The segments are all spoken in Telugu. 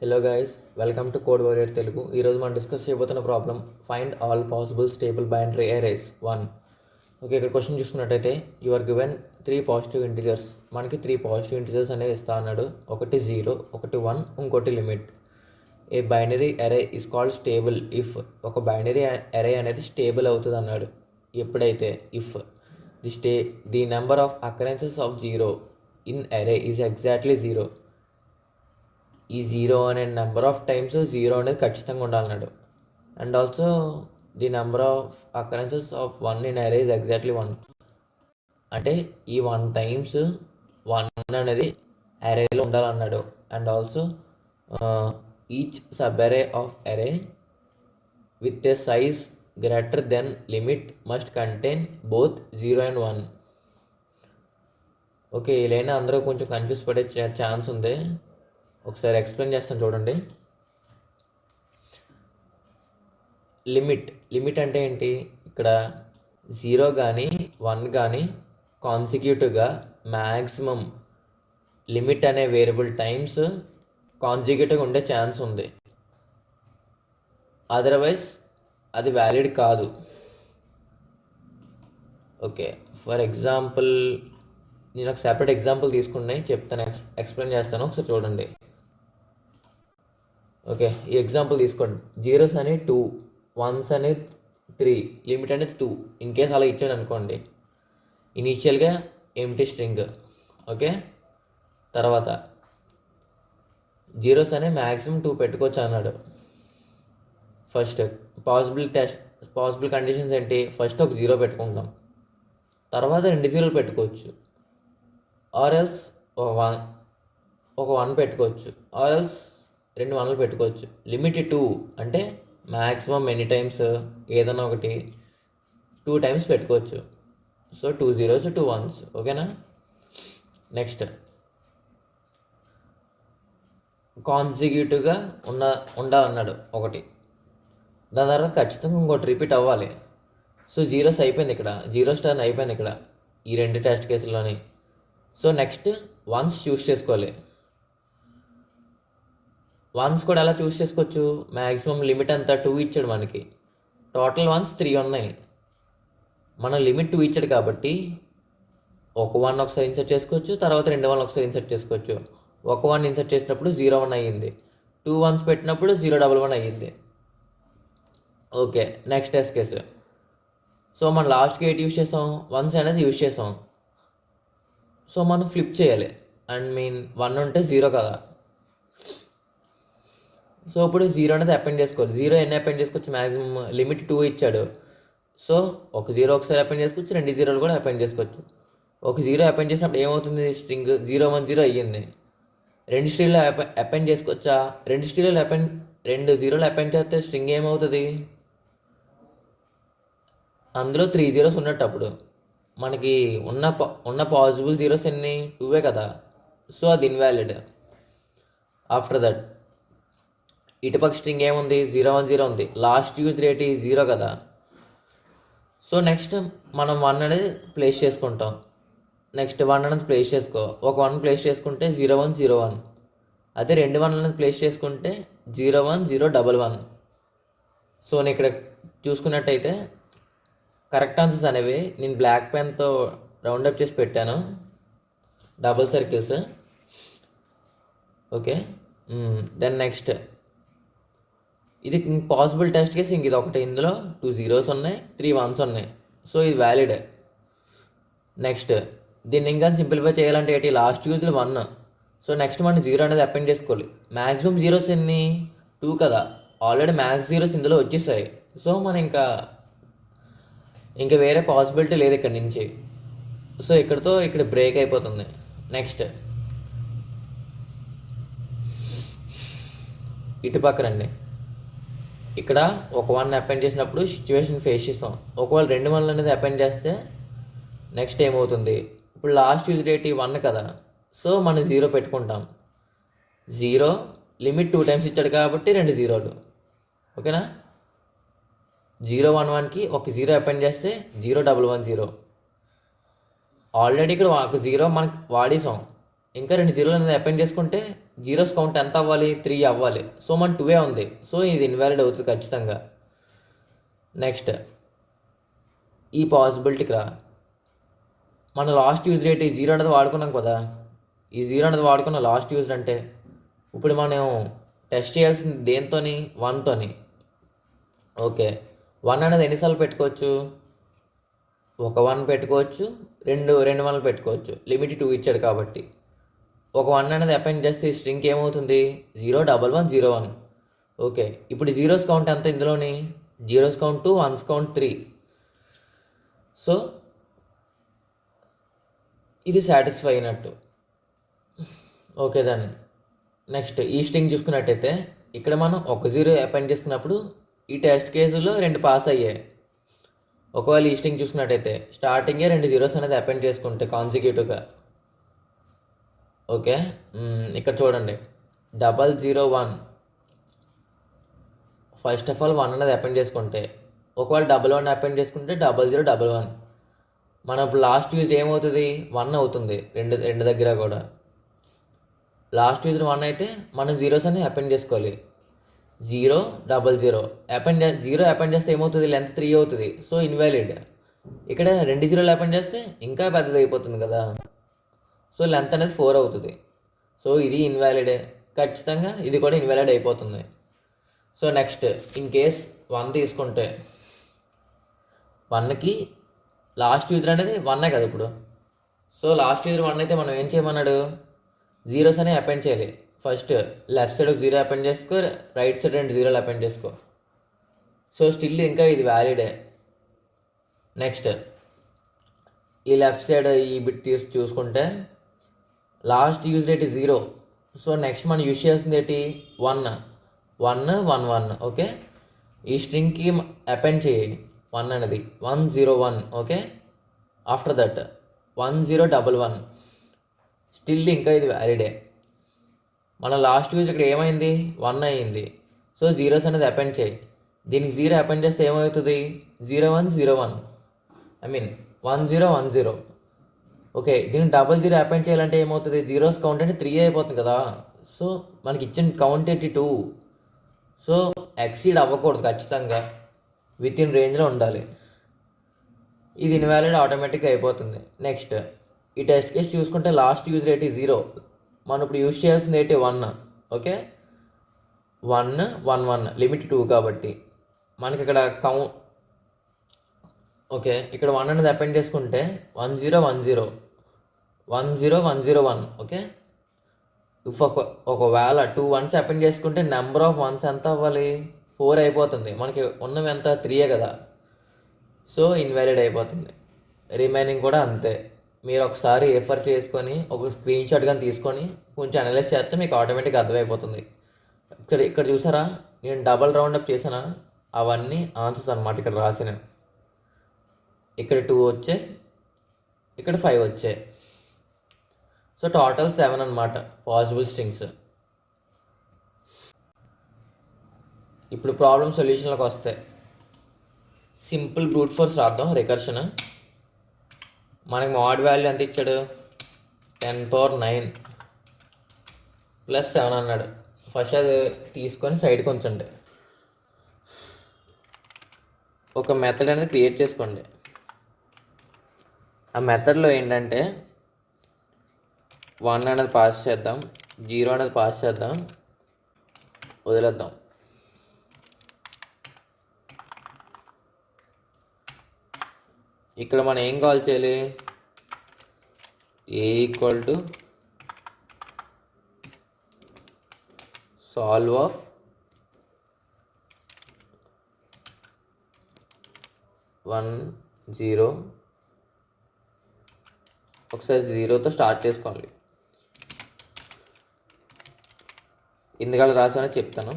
Hello guys, welcome to code warrior Telugu. ఈరోజు మనం డిస్కస్ చేయబోతున్న problem find all possible stable binary arrays 1. Okay, ఇక్కడ క్వశ్చన్ చూసుకున్నట్టయితే you are given 3 positive integers. మనకి 3 పాజిటివ్ ఇంటిజర్స్ అనేవి ఇస్తా అన్నాడు. ఒకటి 0, ఒకటి 1, ఇంకోటి లిమిట్. ఏ బైనరీ అరే ఇస్ కాల్డ్ స్టేబుల్ ఇఫ్. ఒక బైనరీ అరే అనేది స్టేబుల్ అవుతుంది అన్నాడు ఎప్పుడైతే if the number of occurrences of 0 in అరే ఈజ్ ఎగ్జాక్ట్లీ 0. ఈ 0 అనే నెంబర్ ఆఫ్ టైమ్స్ 0 అనేది ఖచ్చితంగా ఉండాలన్నాడు. And also the number of occurrences of 1 in array is exactly 1. అంటే ఈ 1 టైమ్స్ 1 అనేది అరేలో ఉండాలన్నాడు. And also each sub array of array with a size greater than limit must contain both 0 and 1. Okay, ఇలా అందరూ కొంచెం కన్ఫ్యూజ్ పడే ఛాన్స్ ఉంది. ఒకసారి ఎక్స్ప్లెయిన్ చేస్తాను చూడండి. లిమిట్ అంటే ఏంటి? ఇక్కడ 0 కానీ 1 కానీ కాన్సిక్యూటివ్గా మ్యాక్సిమం లిమిట్ అనే వేరియబుల్ టైమ్స్ కాన్సిక్యూటివ్గా ఉండే ఛాన్స్ ఉంది. అదర్వైజ్ అది వ్యాలిడ్ కాదు. ఓకే, ఫర్ ఎగ్జాంపుల్ నేను ఒక సెపరేట్ ఎగ్జాంపుల్ తీసుకుని చెప్తాను, ఎక్స్ప్లెయిన్ చేస్తాను. ఒకసారి చూడండి. ఓకే, ఈ ఎగ్జాంపుల్ తీసుకోండి. 0s అని 2, 1s అని 3, లిమిట్ అనేది 2. ఇన్ కేస్ అలా ఇచ్చాడు అనుకోండి, ఇనీషియల్గా ఎంప్టీ స్ట్రింగ్. ఓకే, తర్వాత 0s అనే మ్యాక్సిమం 2 పెట్టుకోవచ్చు అన్నాడు. ఫస్ట్ పాసిబుల్ కండిషన్స్ ఏంటి? ఫస్ట్ ఒక 0 పెట్టుకుంటాం, తర్వాత 2 0లు పెట్టుకోవచ్చు, ఆర్ ఎల్స్ ఒక 1 పెట్టుకోవచ్చు, ఆర్ ఎల్స్ 2 1లు పెట్టుకోవచ్చు. లిమిట్ 2 అంటే మ్యాక్సిమం ఎన్ని టైమ్స్ ఏదైనా ఒకటి 2 టైమ్స్ పెట్టుకోవచ్చు. So 2 0s 2 1s. ఓకేనా? నెక్స్ట్ కాన్సిక్యూటివ్గా ఉండాలన్నాడు ఒకటి. దాని తర్వాత ఖచ్చితంగా ఇంకోటి రిపీట్ అవ్వాలి. సో 0s అయిపోయింది ఇక్కడ, 0 స్టార్ అయిపోయింది ఇక్కడ ఈ 2 టెస్ట్ కేసుల్లోని. సో నెక్స్ట్ 1s చూస్ చేసుకోవాలి. 1s కూడా ఎలా చూస్ చేసుకోవచ్చు? మ్యాక్సిమం లిమిట్ అంతా 2 ఇచ్చాడు మనకి. టోటల్ 1s 3 ఉన్నాయి. మన లిమిట్ 2 ఇచ్చాడు కాబట్టి ఒక 1 ఒకసారి ఇన్సర్ట్ చేసుకోవచ్చు, తర్వాత 2 1 ఒకసారి ఇన్సర్ట్ చేసుకోవచ్చు. ఒక 1 ఇన్సర్ట్ చేసినప్పుడు 0 1 అయ్యింది, 2 1s పెట్టినప్పుడు 0 1 1 అయ్యింది. Okay, next test case. So మనం లాస్ట్కి 8 యూస్ చేసాం, 1s అనేది యూస్ చేసాం. సో మనం ఫ్లిప్ చేయాలి. 1 ఉంటే 0 కదా. సో ఇప్పుడు 0 అనేది అపెండ్ చేసుకోవాలి. 0 ఎన్ని అపెండ్ చేసుకోవచ్చు? మ్యాక్సిమం లిమిట్ 2 ఇచ్చాడు. సో ఒక 0 ఒకసారి అపెండ్ చేసుకోవచ్చు, 2 0లు కూడా అపెండ్ చేసుకోవచ్చు. ఒక 0 అపెండ్ చేసినప్పుడు ఏమవుతుంది? స్ట్రింగ్ 0 1 0 అయ్యింది. 2 స్ట్రింగ్లు అపెండ్ చేసుకోవచ్చా? 2 0లు అపెండ్ చేస్తే స్ట్రింగ్ ఏమవుతుంది? అందులో 3 0s ఉన్నట్టు. అప్పుడు మనకి ఉన్న పాసిబుల్ 0s ఎన్ని? 2 కదా. సో అది ఇన్వాలిడ్. ఆఫ్టర్ దట్ ఇటుపక్క స్ట్రింగ్ ఏముంది? 0 1 0 ఉంది. లాస్ట్ యూజ్ రేట్ 0 కదా. సో నెక్స్ట్ మనం 1 అనేది ప్లేస్ చేసుకుంటాం. నెక్స్ట్ 1 అనేది ప్లేస్ చేసుకో. ఒక 1 ప్లేస్ చేసుకుంటే 0 1 0 1. అదే 2 1 అనేది ప్లేస్ చేసుకుంటే 0 1 0 1 1. సో నేను ఇక్కడ చూసుకున్నట్టయితే కరెక్ట్ ఆన్సర్స్ అనేవి నేను బ్లాక్ పెన్తో రౌండప్ చేసి పెట్టాను, double circles. Okay, then next ఇది పాసిబుల్ టెస్ట్ కేసు. ఇంక ఇది ఒకటి. ఇందులో 2 0s ఉన్నాయి, 3 1s ఉన్నాయి. సో ఇది వ్యాలిడ్. నెక్స్ట్ దీన్ని ఇంకా సింప్లిఫై చేయాలంటే ఏంటి? లాస్ట్ యూజ్లో 1. సో నెక్స్ట్ మనం 0 అనేది అపెండ్ చేసుకోవాలి. మ్యాక్సిమం 0s ఎన్ని? 2 కదా. ఆల్రెడీ మ్యాక్స్ 0s ఇందులో వచ్చేసాయి. సో మనం ఇంకా వేరే పాసిబిలిటీ లేదు ఇక్కడ నుంచి. సో ఇక్కడ బ్రేక్ అయిపోతుంది. నెక్స్ట్ ఇటుపక్క రండి. ఇక్కడ ఒక 1 అపెండ్ చేసినప్పుడు సిచ్యువేషన్ ఫేస్ చేస్తాం. ఒకవేళ 2 1లు అనేది అపెండ్ చేస్తే నెక్స్ట్ ఏమవుతుంది? ఇప్పుడు లాస్ట్ యూజ్ డేట్ 1 కదా. సో మనం 0 పెట్టుకుంటాం. 0 లిమిట్ 2 టైమ్స్ ఇచ్చాడు కాబట్టి 2 0లు. ఓకేనా? 0 1 1కి ఒక 0 అపెండ్ చేస్తే 0 1 1 0. ఆల్రెడీ ఇక్కడ ఒక 0 మనకి వాడేసాం. ఇంకా 2 జీరోలు అనేది అపెండ్ చేసుకుంటే జీరోస్ కౌంట్ ఎంత అవ్వాలి? 3 అవ్వాలి. సో మన 2 ఉంది. సో ఇది ఇన్వాలిడ్ అవుతుంది ఖచ్చితంగా. నెక్స్ట్ ఈ పాసిబిలిటీకి రా. మన లాస్ట్ యూజ్ రేట్ ఈ 0 అనేది వాడుకున్నాం కదా. ఈ 0 అనేది వాడుకున్న లాస్ట్ యూజ్ అంటే ఇప్పుడు మనం టెస్ట్ చేయాల్సింది దేంతోని? 1తోని. ఓకే, 1 అనేది ఎన్నిసార్లు పెట్టుకోవచ్చు? ఒక 1 పెట్టుకోవచ్చు, రెండు 1లు పెట్టుకోవచ్చు. లిమిట్ 2 ఇచ్చాడు కాబట్టి ఒక 1 అనేది అపెండ్ చేస్తే ఈ స్ట్రింగ్కి ఏమవుతుంది? 0 1 1 0 1. ఓకే, ఇప్పుడు జీరోస్ కౌంట్ ఎంత ఇందులోని? Zeros count 2, once count 3. So ఇది సాటిస్ఫై అయినట్టు. ఓకే దాన్ని నెక్స్ట్ ఈ స్ట్రింగ్ చూసుకున్నట్టయితే ఇక్కడ మనం ఒక 0 అపెండ్ చేసుకున్నప్పుడు ఈ టెస్ట్ కేసులో 2 పాస్ అయ్యాయి. ఒకవేళ ఈ స్ట్రింగ్ చూసుకున్నట్టయితే స్టార్టింగే 2 జీరోస్ అనేది అపెండ్ చేసుకుంటే కాన్సిక్యూటివ్గా. ఓకే, ఇక్కడ చూడండి 0 0 1. ఫస్ట్ ఆఫ్ ఆల్ 1 అనేది అపెండ్ చేసుకుంటే, ఒకవేళ 1 1 అపెండ్ చేసుకుంటే 0 0 1 1. మనం ఇప్పుడు లాస్ట్ యూజ్ ఏమవుతుంది? 1 అవుతుంది రెండు దగ్గర కూడా. లాస్ట్ యూజ్ 1 అయితే మనం జీరోస్ అని అపెండ్ చేసుకోవాలి. 0 0 0 0 అపెండ్ చేస్తే ఏమవుతుంది? లెంత్ 3 అవుతుంది. So invalid. ఇక్కడ 2 జీరోలు అపెండ్ చేస్తే ఇంకా పెద్దది అయిపోతుంది కదా. సో లెంత్ అనేది 4 అవుతుంది. సో ఇది ఇన్వాలిడే ఖచ్చితంగా. ఇది కూడా ఇన్వాలిడ్ అయిపోతుంది. సో నెక్స్ట్ ఇన్ కేస్ 1 తీసుకుంటే 1కి లాస్ట్ యూజర్ అనేది 1 కదా ఇప్పుడు. సో లాస్ట్ యూజర్ 1 అయితే మనం ఏం చేయమన్నాడు? జీరోస్ అనే అపెండ్ చేయాలి. ఫస్ట్ లెఫ్ట్ సైడ్ 0 అపెండ్ చేసుకో, రైట్ సైడ్ 2 జీరోలు అపెండ్ చేసుకో. సో స్టిల్ ఇంకా ఇది వ్యాలిడే. నెక్స్ట్ ఈ లెఫ్ట్ సైడ్ ఈ బిట్ చూసుకుంటే last use rate 0. So next మనం యూజ్ చేయాల్సింది ఏంటి? 1 1 1 1. ఓకే, ఈ స్ట్రింగ్కి అపెండ్ చేయి 1 అనేది 1 0 1. Okay, after that 1 0 1 1. స్టిల్ ఇంకా ఇది వ్యాలిడే. మన లాస్ట్ యూజ్ ఇక్కడ ఏమైంది? 1 అయింది. సో జీరోస్ అనేది అపెండ్ చేయి. దీనికి 0 అపెండ్ చేస్తే ఏమవుతుంది? 0 1 0 1. 1 0 1 0. ఓకే, దీనికి 0 అపెండ్ చేయాలంటే ఏమవుతుంది? జీరోస్ కౌంట్ అంటే 3 అయిపోతుంది కదా. సో మనకి ఇచ్చిన కౌంట్ 2. సో ఎక్సీడ్ అవ్వకూడదు ఖచ్చితంగా. విత్ ఇన్ రేంజ్లో ఉండాలి. ఇది ఇన్వాలిడ్ ఆటోమేటిక్గా అయిపోతుంది. నెక్స్ట్ ఈ టెస్ట్ కేస్ చూసుకుంటే లాస్ట్ యూజ్ రేట్ 0. మనం ఇప్పుడు యూజ్ చేయాల్సింది ఏంటి? 1. ఓకే, 1 1 1 లిమిట్ 2 కాబట్టి మనకి ఇక్కడ ఓకే, ఇక్కడ 1 అనేది అపెండ్ చేసుకుంటే 1 0 1 0 1 0 1 0 1. ఓకే, ఒకవేళ 2 1s అపెండ్ చేసుకుంటే నెంబర్ ఆఫ్ 1s ఎంత అవ్వాలి? 4 అయిపోతుంది. మనకి ఉన్నవి ఎంత? 3 కదా. సో ఇన్వాలిడ్ అయిపోతుంది. రిమైనింగ్ కూడా అంతే. మీరు ఒకసారి ఎఫర్ చేసుకొని ఒక స్క్రీన్ షాట్ కానీ తీసుకొని కొంచెం అనలైజ్ చేస్తే మీకు ఆటోమేటిక్గా అర్థమైపోతుంది. ఇక్కడ చూసారా, నేను డబల్ రౌండప్ చేసానా? అవన్నీ ఆన్సర్స్ అనమాట ఇక్కడ రాసినవి. ఇక్కడ 2 వచ్చాయి, ఇక్కడ 5 వచ్చాయి. సో టోటల్ 7 అనమాట పాసిబుల్ స్ట్రింగ్స్. ఇప్పుడు ప్రాబ్లమ్ సొల్యూషన్లోకి వస్తే సింపుల్ బ్రూట్ ఫోర్స్ రాద్దాం. రికర్షన్ మనకి మోడ్ వాల్యూ ఎంత ఇచ్చాడు? 10⁻9 + 7 అన్నాడు. ఫస్ట్ అది తీసుకొని సైడ్కి ఉంచండి. ఒక మెథడ్ అనేది క్రియేట్ చేసుకోండి. ఆ మెథడ్లో ఏంటంటే 1 అనేది పాస్ చేద్దాం, 0 అనేది పాస్ చేద్దాం, వదిలేద్దాం. ఇక్కడ మనం ఏం కాల్ చేయాలి? A = solve of one 0. ఒకసారి 0తో స్టార్ట్ చేసుకోవాలి. ఎందుకలా రాసానో చెప్తాను.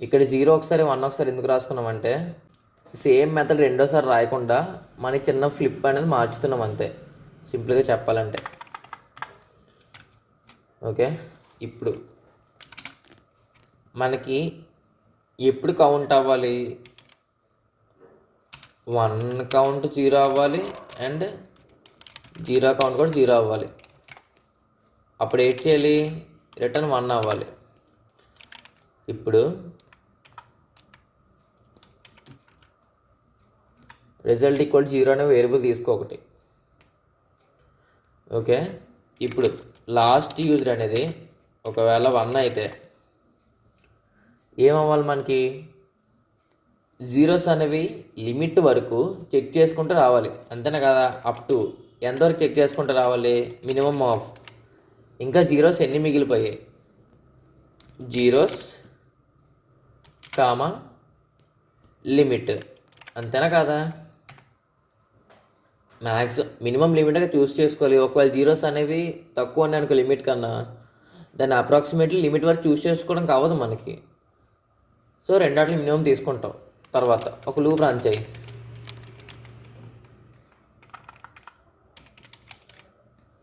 ఇక్కడ 0 ఒకసారి 1 ఒకసారి ఎందుకు రాసుకున్నామంటే సేమ్ మెథడ్ రెండోసారి రాయకుండా మనకి చిన్న ఫ్లిప్ అనేది మార్చుతున్నాం అంతే, సింపుల్గా చెప్పాలంటే. ఓకే, ఇప్పుడు మనకి ఎప్పుడు కౌంట్ అవ్వాలి? 1 కౌంట్ 0 అవ్వాలి అండ్ జీరో కౌంట్ కూడా జీరో అవ్వాలి. అప్పుడు ఏం చేయాలి, రిటర్న్ 1 అవ్వాలి. ఇప్పుడు రిజల్ట్ ఈక్వల్ 0 అనే వేరియబుల్ తీసుకో ఒకటి. ఓకే, ఇప్పుడు లాస్ట్ యూజర్ అనేది ఒకవేళ 1 అయితే ఏమవ్వాలి, మనకి జీరోస్ అనేవి లిమిట్ వరకు చెక్ చేసుకుంటూ రావాలి, అంతేనా కదా? అప్ టు ఎంతవరకు చెక్ చేసుకుంటూ రావాలి, మినిమమ్ ఆఫ్. ఇంకా జీరోస్ ఎన్ని మిగిలిపోయాయి, జీరోస్ కామా లిమిట్, అంతేనా కదా? మినిమం లిమిట్గా చూస్ చేసుకోవాలి. ఒకవేళ జీరోస్ అనేవి తక్కువ ఉన్నాయి అనుకో లిమిట్ కన్నా, దాన్ని అప్రాక్సిమేట్లీ లిమిట్ వరకు చూస్ చేసుకోవడం కావదు మనకి. సో రెండాట్లు మినిమం తీసుకుంటాం. తర్వాత ఒక లూప్ రన్ చేయి.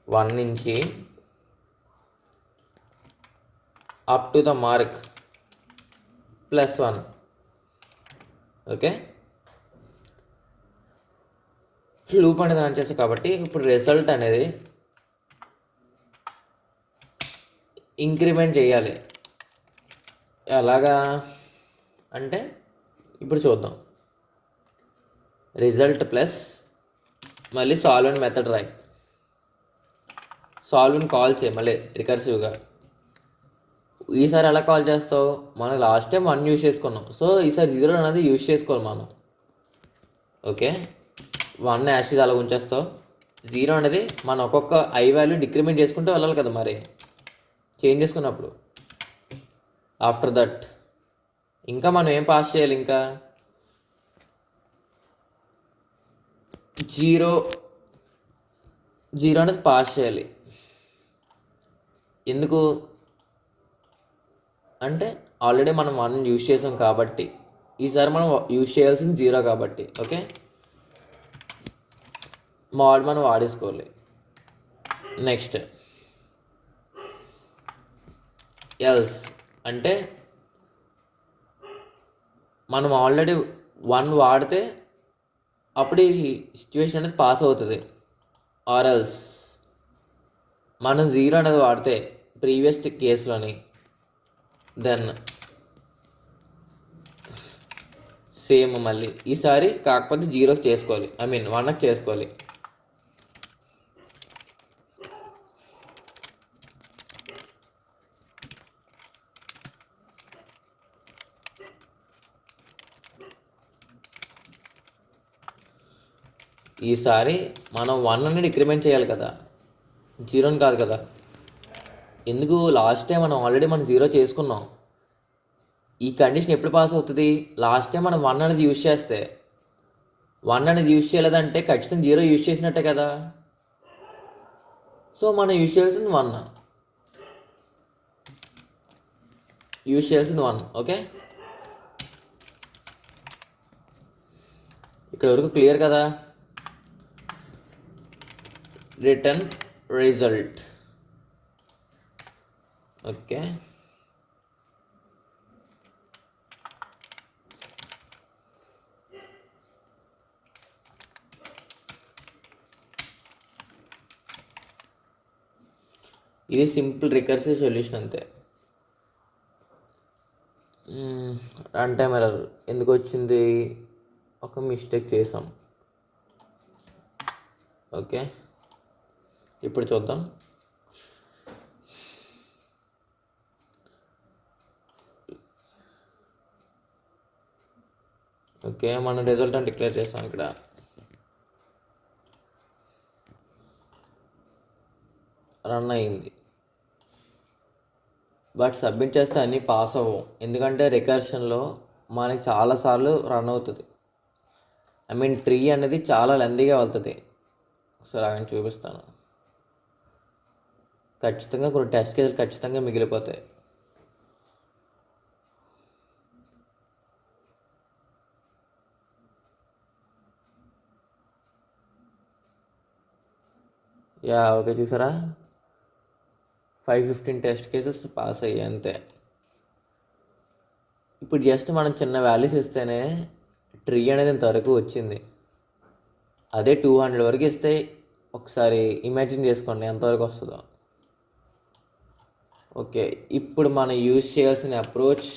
1 నుంచి up to the mark +1. Okay, loop అనేది రన్ చేస్తాం కాబట్టి ఇప్పుడు రిజల్ట్ అనేది ఇంక్రిమెంట్ చేయాలి. ఎలాగా అంటే ఇప్పుడు చూద్దాం. రిజల్ట్ ప్లస్ మళ్ళీ సాల్వ్ అండ్ మెథడ్ రాయి. సాల్వ్ని కాల్ చేయి మళ్ళీ రికర్సివ్గా. ఈసారి ఎలా కాల్ చేస్తావు, మనం లాస్ట్ టైం 1 యూజ్ చేసుకున్నాం, సో ఈసారి 0 అనేది యూజ్ చేసుకోవాలి మనం. ఓకే, 1 యాషిస్ అలా ఉంచేస్తావు. 0 అనేది మనం ఒక్కొక్క ఐ వాల్యూ డిక్రిమెంట్ చేసుకుంటూ వెళ్ళాలి కదా మరి చేంజ్ చేసుకున్నప్పుడు. ఆఫ్టర్ దట్ ఇంకా మనం ఏం పాస్ చేయాలి, ఇంకా 0 అనేది పాస్ చేయాలి. ఎందుకు అంటే ఆల్రెడీ మనం 1 యూజ్ చేసాం కాబట్టి ఈసారి మనం యూజ్ చేయాల్సింది 0 కాబట్టి. ఓకే, మోడ్ మనం వాడేసుకోవాలి. నెక్స్ట్ ఎల్స్ అంటే మనం ఆల్రెడీ 1 వాడితే అప్పుడు ఈ సిచ్యువేషన్ అనేది పాస్ అవుతుంది. ఆర్ఎల్స్ మనం 0 అనేది వాడితే ప్రీవియస్ కేసులోని దెన్ సేమ్ మళ్ళీ ఈసారి కాకపోతే 0కి చేసుకోవాలి, 1కి చేసుకోవాలి. ఈసారి మనం 1 అనేది డిక్రిమెంట్ చేయాలి కదా, 0 కాదు కదా. ఎందుకు, లాస్ట్ టైం మనం 0 చేసుకున్నాం. ఈ కండిషన్ ఎప్పుడు పాస్ అవుతుంది, లాస్ట్ టైం మనం 1 అనేది యూజ్ చేస్తే. 1 అనేది యూజ్ చేయలేదంటే ఖచ్చితంగా 0 యూజ్ చేసినట్టే కదా. సో మనం యూజ్ చేయాల్సింది 1. ఓకే, ఇక్కడ వరకు క్లియర్ కదా. Return result. ఓకే, ఇది సింపుల్ రికర్సివ్ సొల్యూషన్ అంతే. రన్ టైమ్ ఎర్రర్ ఎందుకు వచ్చింది, ఒక మిస్టేక్ చేసాం. ఓకే, ఇప్పుడు చూద్దాం. ఓకే, మనం రిజల్ట్ అని డిక్లేర్ చేస్తాం. ఇక్కడ రన్ అయింది, బట్ సబ్మిట్ చేస్తే అన్నీ పాస్ అవ్వం. ఎందుకంటే రికర్షన్లో మనకి చాలాసార్లు రన్ అవుతుంది. ట్రీ అనేది చాలా లెందీగా వెళ్తుంది. ఒకసారి ఆయన చూపిస్తాను. ఖచ్చితంగా కొన్ని టెస్ట్ కేసులు ఖచ్చితంగా మిగిలిపోతాయి. ఓకే, చూసారా 515 టెస్ట్ కేసెస్ పాస్ అయ్యాయి అంతే. ఇప్పుడు జస్ట్ మనం చిన్న వాల్యూస్ ఇస్తేనే ట్రీ అనేది ఇంతవరకు వచ్చింది. అదే 200 వరకు ఇస్తే ఒకసారి ఇమాజిన్ చేసుకోండి ఎంతవరకు వస్తుందో. ఓకే, ఇప్పుడు మనం యూజ్ చేయాల్సిన అప్రోచ్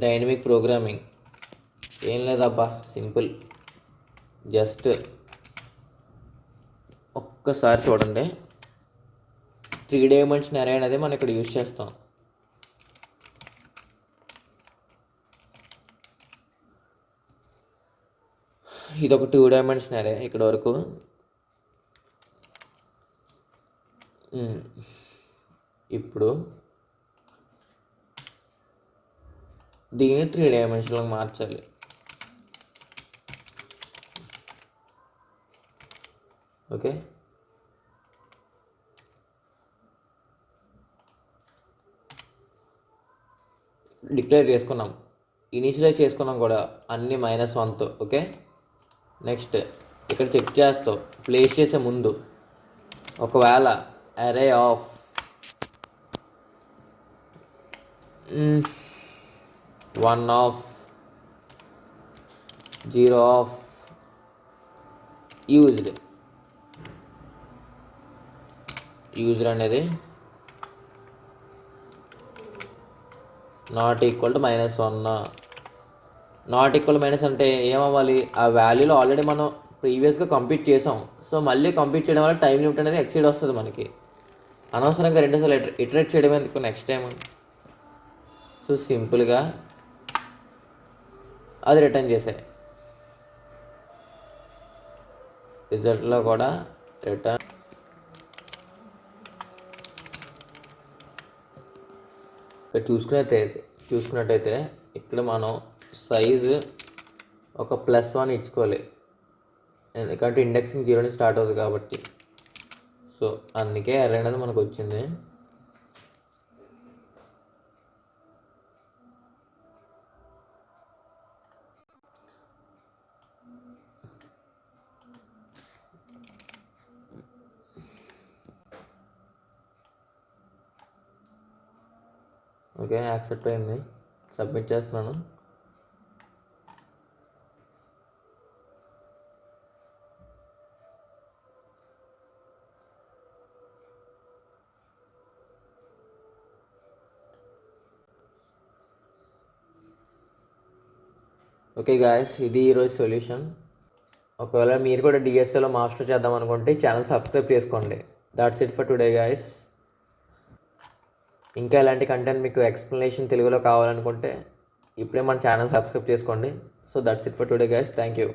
డైనమిక్ ప్రోగ్రామింగ్. ఏం లేదబ్బా, సింపుల్. జస్ట్ ఒక్కసారి చూడండి, 3 డైమెన్షన్ అరే అనేది మనం ఇక్కడ యూజ్ చేస్తాం. ఇది ఒక 2 డైమెన్షన్ అరే ఇక్కడ వరకు. ఇప్పుడు దీన్ని 3 డైమెన్షన్లకు మార్చాలి. ఓకే, డిక్లేర్ చేసుకున్నాం, ఇనిషియలైజ్ చేసుకున్నాం కూడా అన్ని -1తో. ఓకే, నెక్స్ట్ ఇక్కడ చెక్ చేస్తావు ప్లేస్ చేసే ముందు ఒకవేళ array of 1 of 0 of used అనేది not equal to -1. Not equal minus అంటే ఏమవ్వాలి, ఆ వాల్యూలో ఆల్రెడీ మనం ప్రీవియస్గా కంప్లీట్ చేసాం. సో మళ్ళీ కంప్లీట్ చేయడం వల్ల టైం లిమిట్ అనేది ఎక్సీడ్ వస్తుంది మనకి. అనవసరంగా 2 సార్లు ఇటరేట్ చేయడం ఎందుకు నెక్స్ట్ టైం. సో సింపుల్గా అది రిటర్న్ చేసాయి. రిజల్ట్లో కూడా రిటర్న్. ఇక్కడ చూసుకున్నట్టయితే ఇక్కడ మనం సైజు ఒక +1 ఇచ్చుకోవాలి, ఎందుకంటే ఇండెక్సింగ్ 0 నుంచి స్టార్ట్ అవుతుంది కాబట్టి. సో అందుకే అరే అనేది మనకు వచ్చింది. ఓకే, యాక్సెప్ట్ అయింది, సబ్మిట్ చేస్తున్నాను. ఓకే గాయస్, ఇది ఈరోజు సొల్యూషన్. ఒకవేళ మీరు కూడా డిఎస్ఏలో మాస్టర్ చేద్దాం అనుకుంటే ఛానల్ సబ్స్క్రైబ్ చేసుకోండి. That's it for today guys. ఇంకా ఎలాంటి కంటెంట్ మీకు ఎక్స్ప్లెనేషన్ తెలుగులో కావాలనుకుంటే ఇప్పుడే మన ఛానల్ సబ్స్క్రైబ్ చేసుకోండి. So that's it for today guys, thank you.